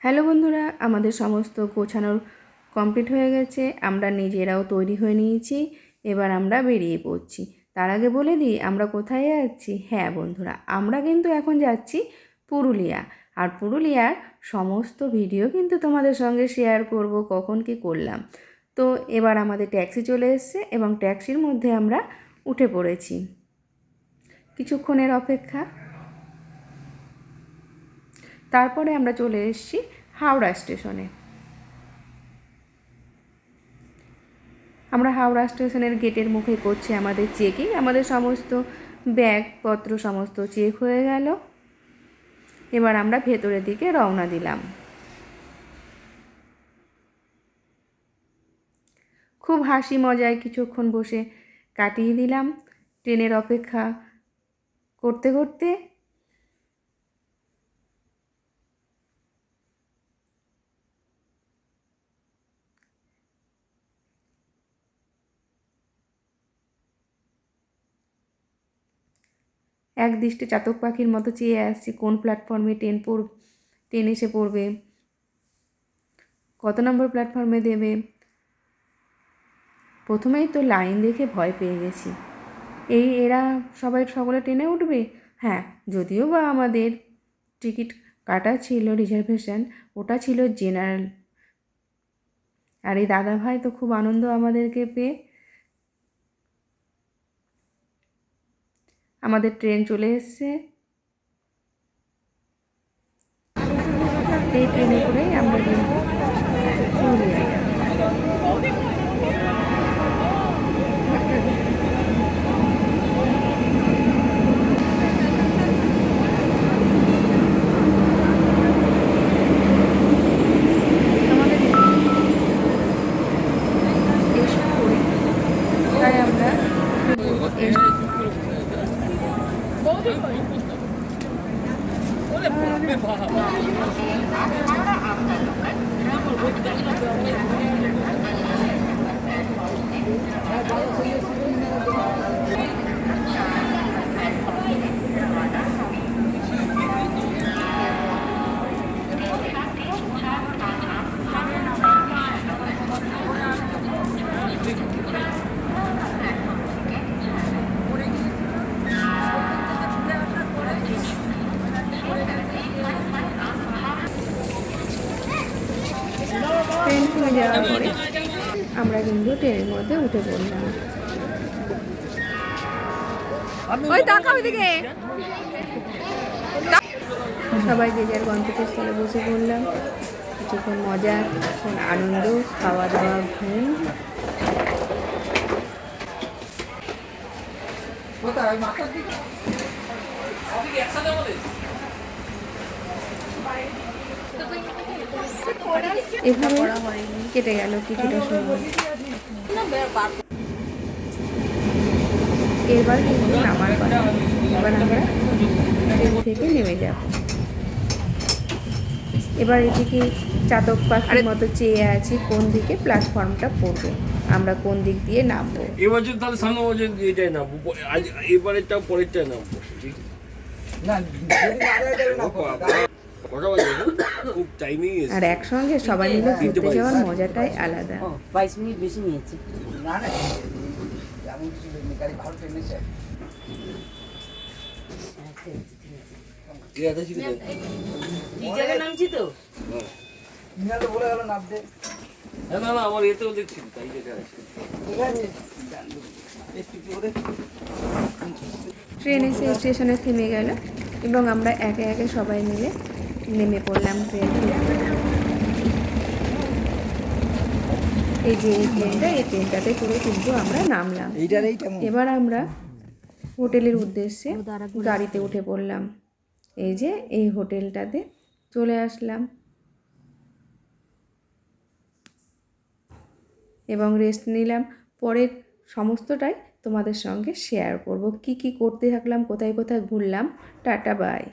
Hello বন্ধুরা, আমাদের সমস্ত গোছানোর কমপ্লিট হয়ে গেছে। আমরা নিজেরাও তৈরি হয়ে নিয়েছি। এবার আমরা বেরিয়ে পড়ছি। তার আগে বলে দিই আমরা কোথায় যাচ্ছি। হ্যাঁ বন্ধুরা, আমরা কিন্তু এখন যাচ্ছি পুরুলিয়া। আর পুরুলিয়ার সমস্ত ভিডিও কিন্তু তোমাদের সঙ্গে শেয়ার করব, কখন কি করলাম। তো এবার আমাদের ট্যাক্সি চলে এসেছে এবং ট্যাক্সির মধ্যে আমরা উঠে পড়েছি। কিছুক্ষণের অপেক্ষা, তারপরে আমরা চলে এসেছি হাওড়া স্টেশনে। আমরা হাওড়া স্টেশনের গেটের মুখে করছি আমাদের চেকিং। আমাদের সমস্ত ব্যাগপত্র সমস্ত চেক হয়ে গেল। এবার আমরা ভেতরের দিকে রওনা দিলাম। খুব হাসি মজায় কিছুক্ষণ বসে কাটিয়ে দিলাম ট্রেনের অপেক্ষা করতে করতে। এক দৃষ্টে চাতক পাখির মতো চেয়ে আসছি কোন প্ল্যাটফর্মে ট্রেন এসে পড়বে, কত নম্বর প্ল্যাটফর্মে দেবে। প্রথমেই তো লাইন দেখে ভয় পেয়ে গেছি। এরা সকলে ট্রেনে উঠবে। হ্যাঁ, যদিও বা আমাদের টিকিট কাটা ছিল রিজার্ভেশন, ওটা ছিল জেনারেল। আর এই দাদাভাই তো খুব আনন্দ আমাদেরকে পেয়ে। আমাদের ট্রেন চলে এসছে। এই ট্রেনে করেই আমরা কিন্তু পুরুলিয়া যাব। তাই আমরা ট্রেন থেকে যাওয়ার পরে আমরা কিন্তু ট্রেনের মধ্যে উঠে পড়লাম। সবাই যে যার গন্তব্যস্থলে বসে পড়লাম। কিছুক্ষণ মজা, কিছুক্ষণ আনন্দ, খাওয়া দাওয়া, ঘুম। এভাবে কেটে গেল কিছুটা সময়। এবার কিন্তু নামার কথা। এবার আমরা ট্রেন থেকে নেমে যাব। এবার এদিকে চাতক পাখির মতো চেয়ে আছি কোন দিকে প্ল্যাটফর্মটা পড়বে, আমরা কোন দিক দিয়ে নামবো। এবছর তাহলে সামনে বছর এটাই নামবো, এবারেরটা পরেরটাই নামবো। আর একসঙ্গে সবাই মিলে ঘুরতে যাওয়ার মজাটাই আলাদা। 22 মিনিট বেশি নিয়েছে। ঠিক জায়গায় নামছি তো। বলে গেল নামতে। না আমার এতেও দেখছি তাই ট্রেন এসে স্টেশনে থেমে গেল এবং আমরা একে একে সবাই মিলে নেমে পড়লাম ট্রেন থেকে। এই যে এই ট্রেনটাতে করে কিন্তু আমরা নামলাম। এবার আমরা হোটেলের উদ্দেশ্যে গাড়িতে উঠে পড়লাম। এই যে এই হোটেলটাতে চলে আসলাম এবং রেস্ট নিলাম। পরের সমস্তটাই তোমাদের সঙ্গে শেয়ার করব, কি কি করতে থাকলাম, কোথায় কোথায় ঘুরলাম। Tata bye.